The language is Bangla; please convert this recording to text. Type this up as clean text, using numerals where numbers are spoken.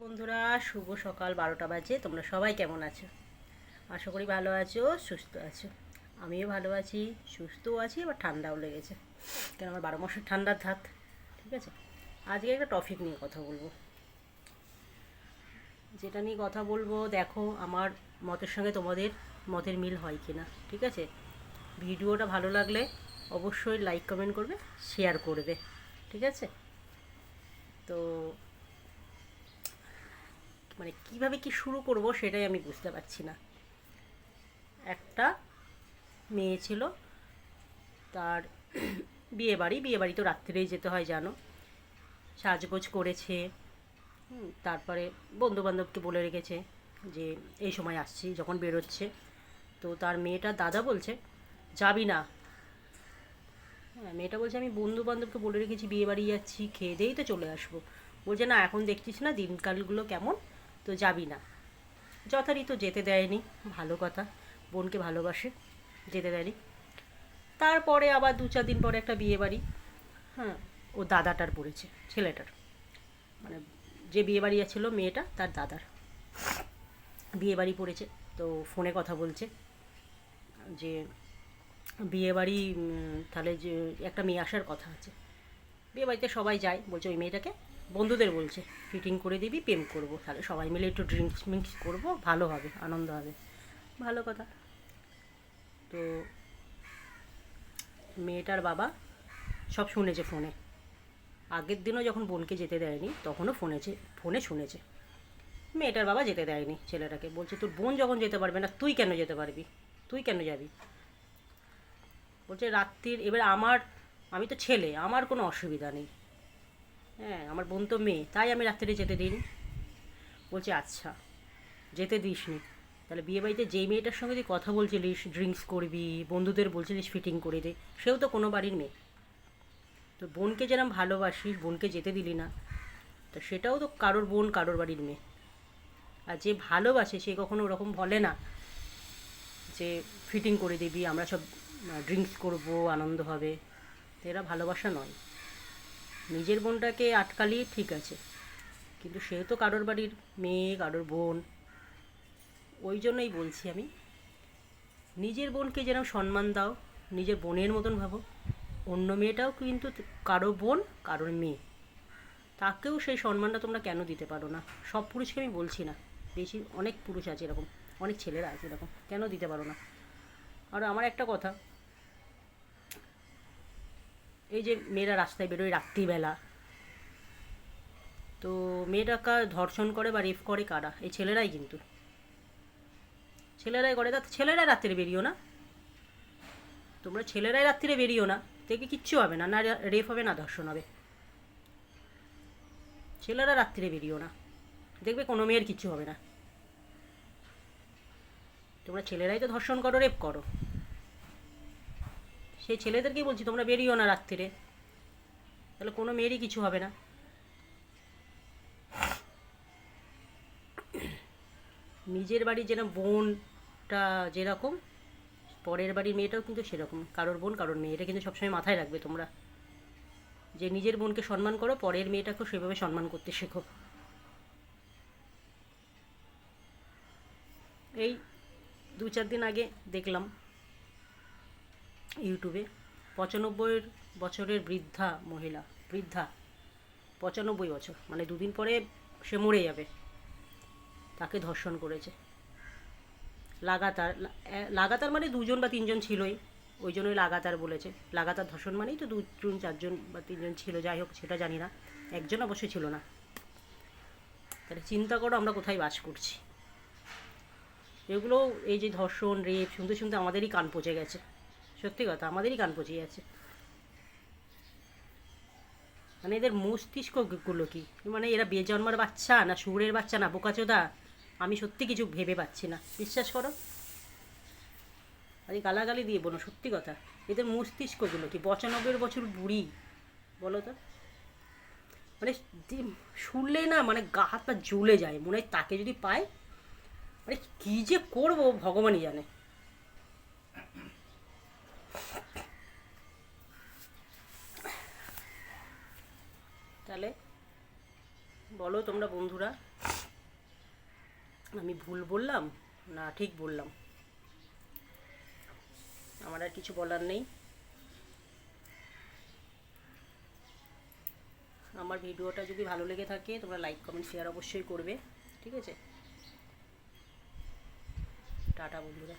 বন্ধুরা, শুভ সকাল 12টা বাজে। তোমরা সবাই কেমন আছো? আশা করি ভালো আছো, সুস্থ আছো। আমিও ভালো আছি, সুস্থও আছি, আবার ঠান্ডাও লেগেছে, কারণ আমার 12 মাসের ঠান্ডার ধাত। ঠিক আছে, আজকে একটা টপিক নিয়ে কথা বলবো। যেটা নিয়ে কথা বলবো, দেখো আমার মতের সঙ্গে তোমাদের মতের মিল হয় কি না। ঠিক আছে, ভিডিওটা ভালো লাগলে অবশ্যই লাইক কমেন্ট করবে, শেয়ার করবে। ঠিক আছে, তো মানে কিভাবে কি শুরু করব সেটাই আমি বুঝতে পারছি না। একটা মেয়ে ছিল, তার বিয়ে বাড়ি তো রাত্রিরেই যেতে হয় জানো। সাজগোজ করেছে, তারপরে বন্ধুবান্ধবকে বলে রেখেছে যে এই সময় আসছি, যখন বেরোচ্ছে। তো তার মেয়েটার দাদা বলছে যাবি না। হ্যাঁ, মেয়েটা বলছে আমি বন্ধুবান্ধবকে বলে রেখেছি বিয়ে বাড়ি যাচ্ছি, খেয়ে দিয়েই তো চলে আসবো। বলছে না, এখন দেখছিস না দিনকালগুলো কেমন, তো যাবি না। যথারীতি যেতে দেয়নি, ভালো কথা, বোনকে ভালোবাসে, যেতে দেয়নি। তারপরে আবার 2-4 দিন পরে একটা বিয়ে বাড়ি। হ্যাঁ, ও দাদাটার পড়েছে, ছেলেটার, মানে যে বিয়ে বাড়ি যাচ্ছিল মেয়েটা তার দাদার বিয়ে বাড়ি পড়েছে। তো ফোনে কথা বলছে যে বিয়ে বাড়ি, তাহলে যে একটা মেয়ে আসার কথা আছে। বিয়ে বাড়িতে সবাই যায়, বলছে ওই মেয়েটাকে বন্ধুদের বলছে ফিটিং করে দিবি, প্রেম করবো, তাহলে সবাই মিলে একটু ড্রিঙ্কস মিক্স করবো, ভালো হবে, আনন্দ হবে, ভালো কথা। তো মেয়েটার বাবা সব শুনেছে ফোনে। আগের দিনও যখন বোনকে যেতে দেয়নি তখনও ফোনে শুনেছে। মেয়েটার বাবা যেতে দেয়নি ছেলেটাকে, বলছে তোর বোন যখন যেতে পারবে না তুই কেন যেতে পারবি, তুই কেন যাবি। বলছে রাত্রির, এবার আমি তো ছেলে, আমার কোনো অসুবিধা নেই। হ্যাঁ, আমার বোন তো মেয়ে, তাই আমি রাত্রিরে যেতে দিইনি। বলছে আচ্ছা, যেতে দিসনি, তাহলে বিয়েবাড়িতে যেই মেয়েটার সঙ্গে তুই কথা বলছিলিস ড্রিঙ্কস করবি, বন্ধুদের বলছিলিস ফিটিং করে দে, সেও তো কোনো বাড়ির মেয়ে। তো বোনকে যেরকম ভালোবাসিস, বোনকে যেতে দিলি না, তো সেটাও তো কারোর বোন, কারোর বাড়ির মেয়ে। আর যে ভালোবাসে সে কখনো ওরকম বলে না যে ফিটিং করে দিবি, আমরা সব ড্রিঙ্কস করব, আনন্দ হবে। তো এরা ভালোবাসা নয়। নিজের বোনটাকে আটকালি ঠিক আছে, কিন্তু সেও তো কারোর বাড়ির মেয়ে, কারোর বোন। ওই জন্যই বলছি আমি, নিজের বোনকে যেরকম সম্মান দাও, নিজের বোনের মতন ভাবো, অন্য মেয়েটাও কিন্তু কারো বোন, কারোর মেয়ে, তাকেও সেই সম্মানটা তোমরা কেন দিতে পারো না? সব পুরুষকে আমি বলছি না, বেশি অনেক পুরুষ আছে এরকম, অনেক ছেলেরা আছে এরকম, কেন দিতে পারো না? আর আমার একটা কথা, এই যে মেয়েরা রাস্তায় বেরোয় রাত্রিবেলা, তো মেয়েটাকে ধর্ষণ করে বা রেপ করে কারা? এই ছেলেরাই কিন্তু, ছেলেরাই করে। তা ছেলেরা রাত্রে বেরিও না, তোমরা ছেলেরাই রাত্রিরে বেরিও না, দেখবে কিচ্ছু হবে না, না রেপ হবে না ধর্ষণ হবে। ছেলেরা রাত্রিরে বেরিও না, দেখবে কোনো মেয়ের কিচ্ছু হবে না। তোমরা ছেলেরাই তো ধর্ষণ করো, রেপ করো। সেই ছেলেদেরকেই বলছি তোমরা বেরিও না রাত্রিরে, তাহলে কোনো মেয়েরই কিছু হবে না। নিজের বাড়ি যেরকম বোনটা যেরকম, পরের বাড়ির মেয়েটাও কিন্তু সেরকম, কারোর বোন কারোর মেয়ে, এটা কিন্তু সবসময় মাথায় রাখবে তোমরা, যে নিজের বোনকে সম্মান করো, পরের মেয়েটাকেও সেভাবে সম্মান করতে শেখো। এই 2-4 দিন আগে দেখলাম ইউটিউবে, 95 বছরের বৃদ্ধা 95 বছর, মানে 2 দিন পরে সে মরে যাবে, তাকে ধর্ষণ করেছে লাগাতার। লাগাতার মানে 2 জন বা 3 জন ছিলই, ওই জন্যই লাগাতার বলেছে। লাগাতার ধর্ষণ মানেই তো 2 জন 4 জন বা 3 জন ছিল, যাই হোক সেটা জানি না, একজন অবশ্যই ছিল না। তাহলে চিন্তা করো আমরা কোথায় বাস করছি। এগুলো, এই যে ধর্ষণ রেপ শুনতে শুনতে আমাদেরই কান পচে গেছে, সত্যি কথা, আমাদেরই কান পচে গেছে। মানে এদের মস্তিষ্কগুলো কি, মানে এরা বেজন্মার বাচ্চা না শুয়োরের বাচ্চা না বোকাচোদা, আমি সত্যি কিছু ভেবে পাচ্ছি না, বিশ্বাস করো। আরে গালাগালি দিয়ে বলো, সত্যি কথা, এদের মস্তিষ্কগুলো কি, 95 বছর বুড়ি, বলো তো। মানে শুনলেই না মানে গা হাত পা জ্বলে যায়, মনে হয় তাকে যদি পায়, মানে কী যে করবো ভগবানই জানে। তাহলে বলো তোমরা বন্ধুরা, আমি ভুল বললাম না ঠিক বললাম? আমার আর কিছু বলার নেই। আমার ভিডিওটা যদি ভালো লেগে থাকে তোমরা লাইক কমেন্ট শেয়ার অবশ্যই করবে, ঠিক আছে? টাটা বন্ধুরা।